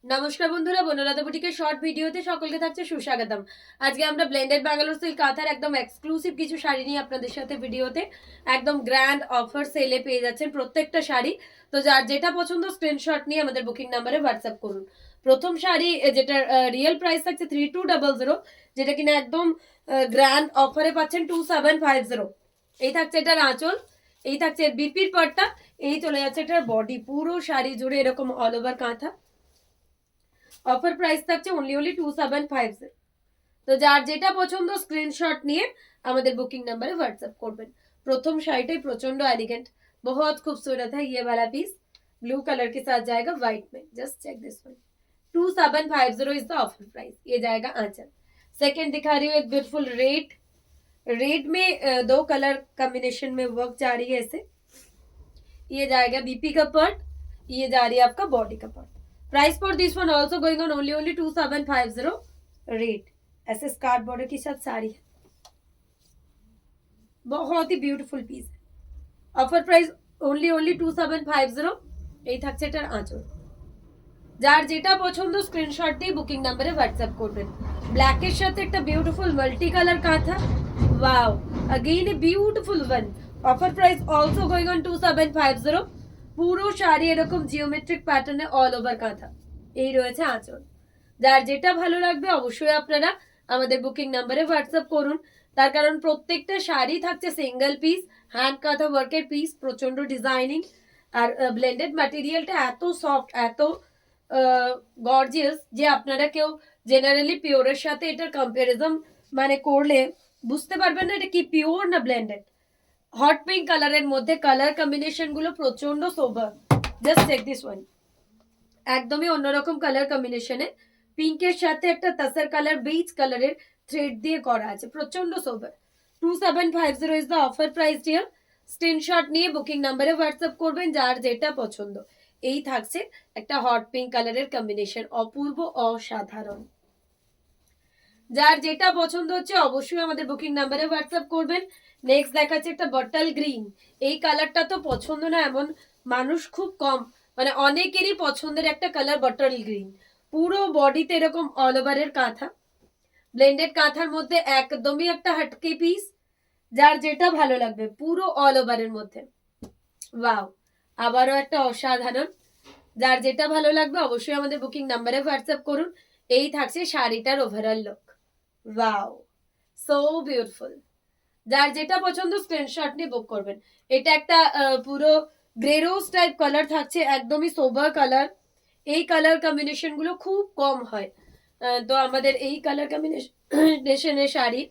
নমস্কার বন্ধুরা, বনলতা বুটিকের শর্ট ভিডিওতে সকলকে থাকছে সুস্বাগতম। আজকে আমরা ব্লেন্ডেড ব্যাঙ্গালোর সিল্ক কাঁথার একদম এক্সক্লুসিভ কিছু শাড়ি নিয়ে আপনাদের সাথে ভিডিওতে একদম গ্র্যান্ড অফার সেলে পেয়ে যাচ্ছেন প্রত্যেকটা শাড়ি। তো যার যেটা পছন্দ স্ক্রিনশট নিয়ে আমাদের বুকিং নাম্বারে হোয়াটসঅ্যাপ করুন। প্রথম শাড়ি যেটা রিয়েল প্রাইস থাকছে 3200, যেটা কিনা একদম গ্র্যান্ড অফারে পাচ্ছেন 2750। এই থাকছে এটার আঁচল, এই থাকছে বিপির পাটটা, এই চলে যাচ্ছে এটার বডি। পুরো শাড়ি জুড়ে এরকম অল ওভার কাঁথা। অফার প্রাইস থাকছে অনলি 2750। তো যার যেটা পছন্দ স্ক্রিনশট নিয়ে আমাদের बुकिंग नंबर व्हाट्सएप করবেন। প্রথম শাড়িটাই প্রচন্ড एलिगेंट, बहुत खूबसूरत है। ये वाला पीस ब्लू कलर के साथ जाएगा व्हाइट में। Just check this one, 2750 is the offer price. ये जाएगा आंचल। सेकंड दिखा रही हूँ एक ब्यूटीफुल रेड। रेड में दो कलर कॉम्बिनेशन में वर्क जा रही है ऐसे। ये जाएगा बीपी का पर्ट, ये जा रही है आपका बॉडी का part. Price for this one also going on only 2750। Rate ऐसे स्कार्ट बॉर्डर के साथ साड़ी है, बहुत ही ब्यूटीफुल पीस है। Offer price only 2750। এই থাকছে এটার আঁচল। যার যেটা পছন্দ স্ক্রিনশট দিয়ে বুকিং নাম্বারে হোয়াটসঅ্যাপ করবেন। ব্ল্যাকের সাথে একটা বিউটিফুল মাল্টি কালার কাঁথা। Wow, again a beautiful one. Offer price also going on 2750। পুরো শাড়ি এরকম জিওমেট্রিক প্যাটার্নে অল ওভার কাঁথা। এই রয়েছে আঁচল। যার যেটা ভালো লাগবে অবশ্যই আপনারা আমাদের বুকিং নাম্বারে হোয়াটসঅ্যাপ করুন। তার কারণ প্রত্যেকটা শাড়ি থাকছে সিঙ্গেল পিস, হ্যান্ড কাঁথা ওয়ার্কের পিস, প্রচন্ড ডিজাইনিং। আর ব্লেন্ডেড ম্যাটেরিয়ালটা এত সফট, এত গর্জিয়াস যে আপনারা কেউ জেনারেলি পিওরের সাথে এটার কম্পারিজন মানে করলে বুঝতে পারবেন না এটা কি পিওর না ব্লেন্ডেড। হট পিঙ্ক কালারের মধ্যে কালার কম্বিনেশন গুলো প্রচন্ড sober. Just check this one, একদমই অন্যরকম কালার কম্বিনেশনে পিঙ্কের সাথে একটা তাসার কালার বেজ কালারের থ্রেড দিয়ে করা আছে, প্রচন্ড sober. 2750 is the offer price dear. Screenshot নিয়ে বুকিং নাম্বারে হোয়াটসঅ্যাপ করবেন যার যেটা পছন্দ। এই থাকছে একটা হট পিঙ্ক কালারের কম্বিনেশন, অপূর্ব, অসাধারণ। যার যেটা পছন্দ হচ্ছে অবশ্যই আমাদের বুকিং নাম্বারে হোয়াটসঅ্যাপ করবেন। নেক্সট দেখাচ্ছে একটা বটল গ্রিন। এই কালারটা তো পছন্দ না এমন মানুষ খুব কম, মানে অনেকেরই পছন্দের একটা কালার বটল গ্রিন। পুরো বডিতে এরকম অল ওভারের কাঁথা, ব্লেন্ডেড কাঁথার মধ্যে একদমই একটা হাটকে পিস। যার যেটা ভালো লাগবে পুরো অল ওভারের মধ্যে। ওয়াও, আবারও একটা অসাধারণ। যার যেটা ভালো লাগবে অবশ্যই আমাদের বুকিং নাম্বারে হোয়াটসঅ্যাপ করুন। এই থাকছে শাড়িটার overall look. Wow, so beautiful. যার যেটা পছন্দ স্ক্রিনশট নিয়ে বুক করবেন। এটা একটা পুরো গ্রে রোজ টাইপ কালার থাকছে, একদমই সোবার কালার। এই কালার কম্বিনেশন গুলো খুব কম হয়। তো আমাদের এই কালার কম্বিনেশনের শাড়ি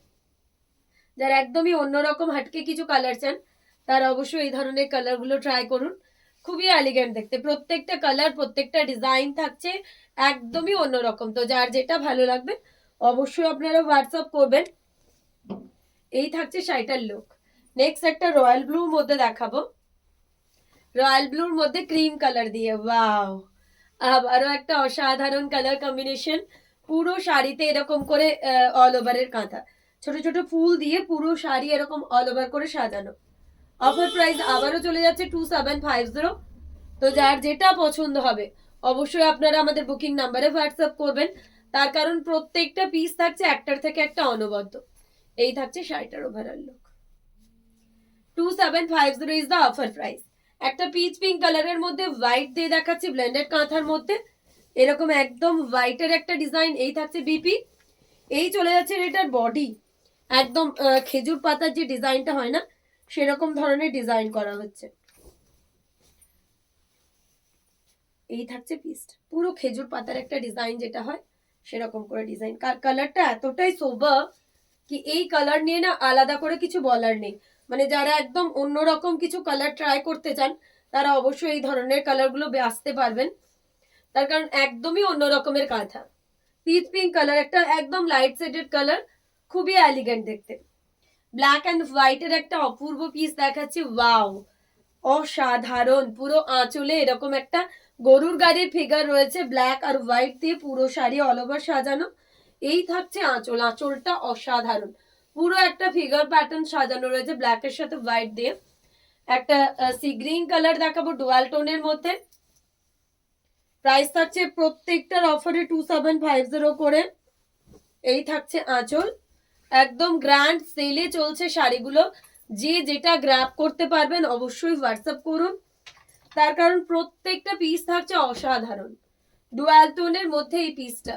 যারা একদমই অন্যরকম হাটকে কিছু কালার চান তারা অবশ্যই এই ধরনের কালার গুলো ট্রাই করুন। খুবই এলিগেন্ট দেখতে, প্রত্যেকটা কালার প্রত্যেকটা ডিজাইন থাকছে একদমই অন্যরকম। তো যার যেটা ভালো লাগবে অবশ্যই আপনারা হোয়াটসঅ্যাপ করবেন। এই থাকছে শাড়িটার লুক। নেক্সট একটা রয়্যাল ব্লুর মধ্যে দেখাবো। রয়্যাল ব্লুর মধ্যে ক্রিম কালার দিয়ে, ওয়াও, আরো একটা অসাধারণ কালার কম্বিনেশন। পুরো শাড়িতে এরকম করে অল ওভারের কাঁথা, ছোট ছোট ফুল দিয়ে পুরো শাড়ি এরকম অল ওভার করে সাজানো। অফার প্রাইস আবারও চলে যাচ্ছে 2750। তো যার যেটা পছন্দ হবে অবশ্যই আপনারা আমাদের বুকিং নাম্বারে হোয়াটসঅ্যাপ করবেন। তার কারণ প্রত্যেকটা পিস থাকছে একটার থেকে একটা অনবদ্য। এই থাকছে শাড়িটার overall look. 2750 is the offer price. একটা পিচ পিঙ্ক কালারের মধ্যে হোয়াইট দিয়ে দেখাচ্ছি ব্লেন্ডেড কাঁথার মধ্যে, এরকম একদম হোয়াইটের একটা ডিজাইন। এই থাকছে বিপি। এই চলে যাচ্ছে এটার বডি, একদম খেজুর পাতার যে ডিজাইনটা হয় না সেরকম ধরনের ডিজাইন করা হচ্ছে। এই থাকছে পিস, পুরো খেজুর পাতার একটা ডিজাইন যেটা হয় সেরকম করে ডিজাইন। কালারটা এতটাই সোবার কি এই কালার নিয়ে না আলাদা করে কিছু বলার নেই। মানে যারা একদম অন্যরকম কিছু কালার ট্রাই করতে চান তারা অবশ্যই এই ধরনের কালারগুলো আসতে পারবেন। তার কারণ একদমই অন্য রকমের কাঁথা। পিচ পিঙ্ক কালার, একটা একদম লাইট শেডেড কালার, খুবই এলিগেন্ট দেখতে। ব্ল্যাক অ্যান্ড হোয়াইটের একটা অপূর্ব পিস দেখাচ্ছি। ওয়াও, অসাধারণ। পুরো আঁচলে এরকম একটা গরুর গাড়ির ফিগার রয়েছে, ব্ল্যাক আর হোয়াইট দিয়ে পুরো শাড়ি অল ওভার সাজানো। এই থাকছে আঁচল, আঁচলটা অসাধারণ। পুরো একটা ফিগার প্যাটার্ন সাজানো রয়েছে ব্ল্যাকের সাথে হোয়াইট দিয়ে। একটা সি গ্রিন কালার দেখাবো ডুয়াল টোনের মধ্যে। প্রাইস থাকছে প্রত্যেকটার অফারে 2750 করে। এই থাকছে আঁচল, একদম গ্র্যান্ড সেলে চলছে শাড়িগুলো। যে যেটা গ্র্যাব করতে পারবেন অবশ্যই হোয়াটসঅ্যাপ করুন, তার কারণ প্রত্যেকটা পিস থাকছে অসাধারণ। ডুয়াল টোনের মধ্যে এই পিসটা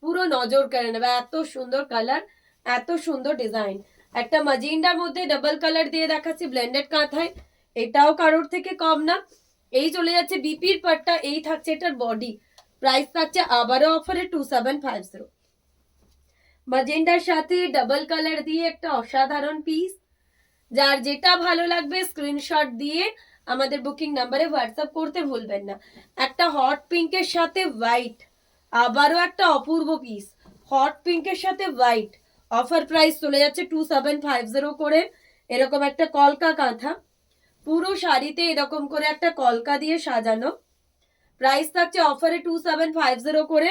পুরো নজর কেড়ে নেবে, এত সুন্দর কালার, এত সুন্দর ডিজাইন। একটা ম্যাজেন্ডার মধ্যে ডাবল কালার দিয়ে দেখাচ্ছি ব্লেন্ডেড কাঁথায়, এটাও কারোর থেকে কম না। এই চলে যাচ্ছে বিপির পাটটা, এই থাকছে এটার বডি। প্রাইস থাকছে আবারও অফারে 2750। ম্যাজেন্ডার সাথে ডাবল কালার দিয়ে একটা অসাধারণ পিস। যার যেটা ভালো লাগবে স্ক্রিনশট দিয়ে আমাদের বুকিং নাম্বারে হোয়াটসঅ্যাপ করতে ভুলবেন না। একটা হট পিঙ্কের সাথে হোয়াইট, আবারও একটা অপূর্ব পিস, হট পিঙ্কের সাথে হোয়াইট। অফার প্রাইস চলে যাচ্ছে 2750 করে। এরকম একটা কলকা কাঁথা, পুরো শাড়িতে এরকম করে একটা কলকা দিয়ে সাজানো। প্রাইস থাকছে অফারে 2750 করে।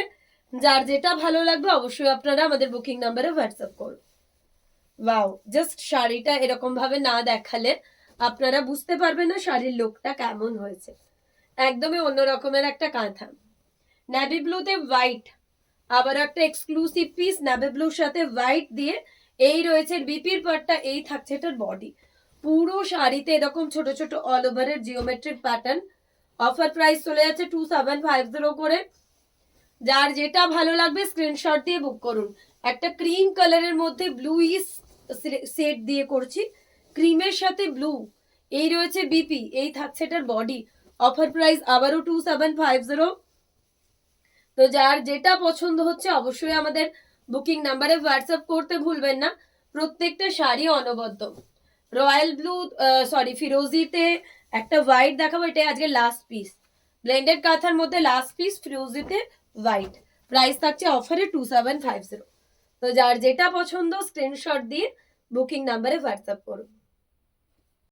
যার যেটা ভালো লাগবে অবশ্যই আপনারা আমাদের বুকিং নাম্বারে হোয়াটসঅ্যাপ করুন। ওয়াও, জাস্ট শাড়িটা এরকম ভাবে না দেখালে আপনারা বুঝতে পারবেন না শাড়ির লুকটা কেমন হয়েছে। একদমই অন্য রকমের একটা কাঁথা, নেভি ব্লুতে হোয়াইট, আবার একটা এক্সক্লুসিভ পিস নেভি ব্লুর সাথে হোয়াইট দিয়ে। এই রয়েছে বিপির পাটটা, এই থাকছে এটার বডি। পুরো শাড়িতে এরকম ছোট ছোট অল ওভারের জিওমেট্রিক প্যাটার্ন। অফার প্রাইস চলে যাচ্ছে 2750 করে। যার যেটা ভালো লাগবে স্ক্রিনশট দিয়ে বুক করুন। একটা ক্রিম কালারের মধ্যে ব্লু ইস সেট দিয়ে করছি, ক্রিমের সাথে ব্লু। এই রয়েছে বিপি, এই থাকছে এটার বডি। অফার প্রাইস আবারও 2750। তো যার যেটা পছন্দ হচ্ছে অবশ্যই আমাদের বুকিং নাম্বারে হোয়াটসঅ্যাপ করতে ভুলবেন না। প্রত্যেকটা শাড়ি অনবদ্য। রয়্যাল ব্লু, সরি ফিরোজিতে একটা হোয়াইট দেখাবো, এটাই আজকে লাস্ট পিস। ব্লেন্ডেড কাঁথার মধ্যে লাস্ট পিস ফিরোজিতে হোয়াইট। প্রাইস থাকছে অফারে 2750। তো যার যেটা পছন্দ স্ক্রিনশট দিয়ে বুকিং নাম্বারে হোয়াটসঅ্যাপ করুন।